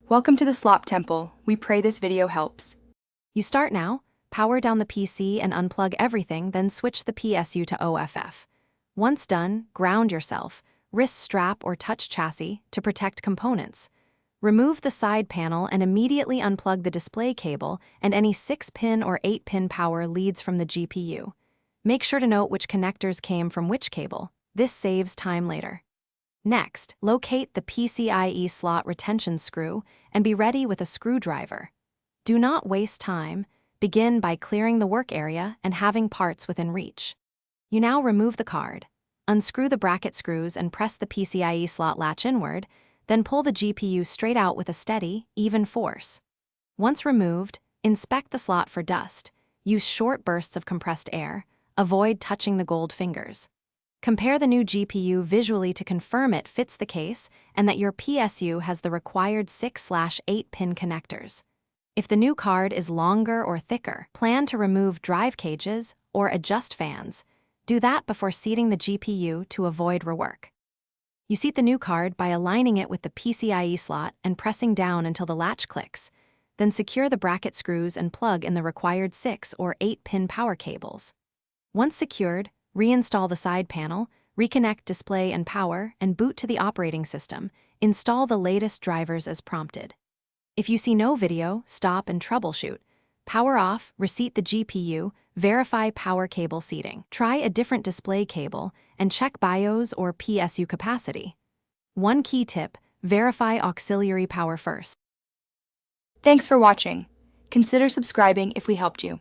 Welcome to the Slop Temple. We pray this video helps. You start now, power down the PC and unplug everything, then switch the PSU to OFF. Once done, ground yourself, wrist strap or touch chassis to protect components. Remove the side panel and immediately unplug the display cable and any 6-pin or 8-pin power leads from the GPU. Make sure to note which connectors came from which cable. This saves time later. Next, locate the PCIe slot retention screw and be ready with a screwdriver. Do not waste time. Begin by clearing the work area and having parts within reach. You now remove the card. Unscrew the bracket screws and press the PCIe slot latch inward, then pull the GPU straight out with a steady, even force. Once removed, inspect the slot for dust. Use short bursts of compressed air. Avoid touching the gold fingers. Compare the new GPU visually to confirm it fits the case and that your PSU has the required 6/8-pin connectors. If the new card is longer or thicker, plan to remove drive cages or adjust fans. Do that before seating the GPU to avoid rework. You seat the new card by aligning it with the PCIe slot and pressing down until the latch clicks. Then secure the bracket screws and plug in the required 6 or 8-pin power cables. Once secured, reinstall the side panel, reconnect display and power, and boot to the operating system. Install the latest drivers as prompted. If you see no video, stop and troubleshoot. Power off, reseat the GPU, verify power cable seating. Try a different display cable and check BIOS or PSU capacity. One key tip, verify auxiliary power first. Thanks for watching. Consider subscribing if we helped you.